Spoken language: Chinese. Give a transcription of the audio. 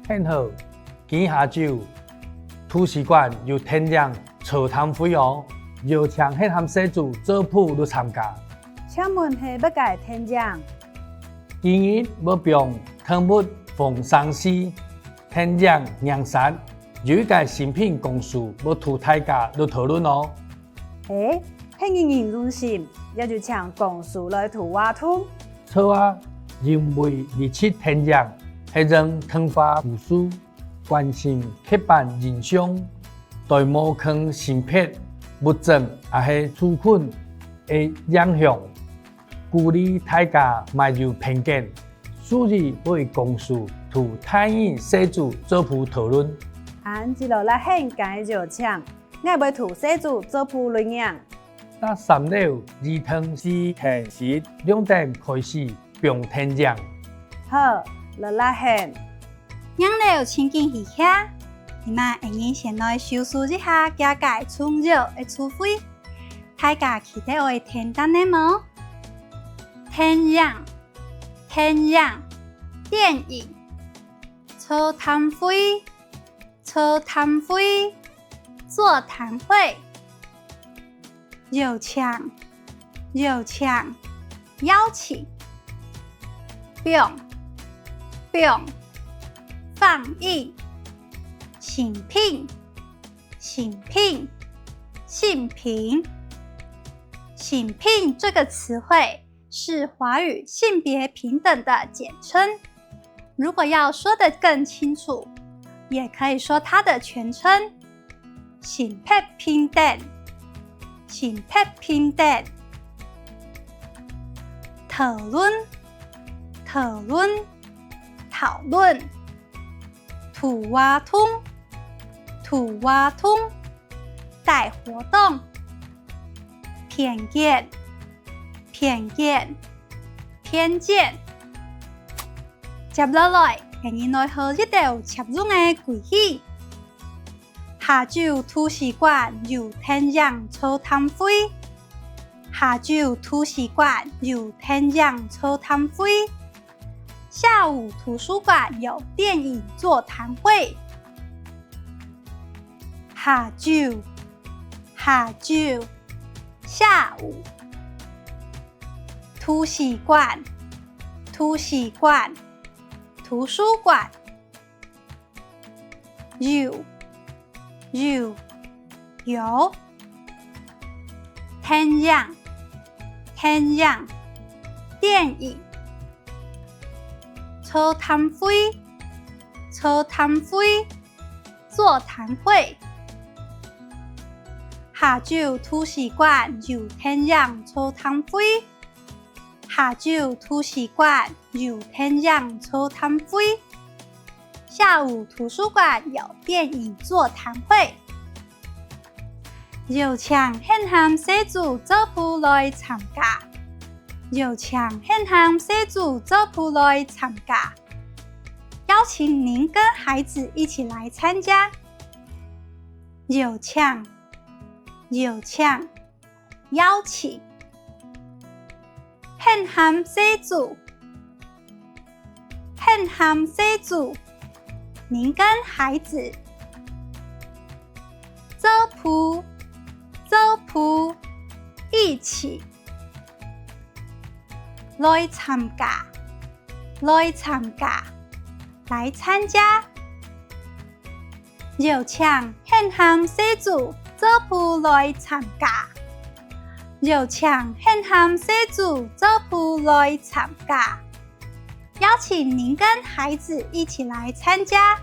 很好，今下晝圖書館有天亮座談會哦，邀請迄項社主做譜來參加。請問係乜個天亮？今日要用湯物逢生絲，天亮釀殺，有一個新品公司要圖大家來討論哦。係人中心，也就請公司來圖畫圖。錯啊，因為日出天亮係讓湯化圖書關心刻板印象，對某坑性別物證也係觸困的影響，鼓勵大家賣有偏見，所以為公司圖大意社主做譜討論。按一路來很解就請，我要圖社主做譜內容。那3樓兒童是平時2點開始並天亮。好，落來很。2樓請進去遐，你們應先來收拾一下家界充熱的厝費，大家期待會聽到的嗎？天亮，天亮，電影，座談會，座談會，座談會，有請，有請，邀請，並放映，新品，新品，新品，新品这个词汇是华语性别平等的简称。如果要说得更清楚，也可以说它的全称：性别平等，性别平等。讨论，讨论，讨论。圖畫通，圖畫通，大活動，偏見，偏見，偏見。接落來，我們來學一道插入的句子。下晝圖書館有天亮座談會，下晝圖書館有天亮座談會。下午圖書館有電影座談會。下晝，下晝，下午。圖書館，圖書館，圖書館。有，天亮，天亮，電影。座談會，座談會，座談會。下晝圖書館有天亮座談會，下晝圖書館有天亮座談會。下午圖書館有電影座談會。邀請現項社主做譜來參加。邀請現項社主做譜來參加，邀請您跟孩子一起來參加。邀請，邀請，邀請。現項社主，現項社主，您跟孩子做譜，做譜，一起。來參加，來參加，來參加。邀請現項社主做譜來參加，邀請現項社主做譜來參加，邀請您跟孩子一起來參加。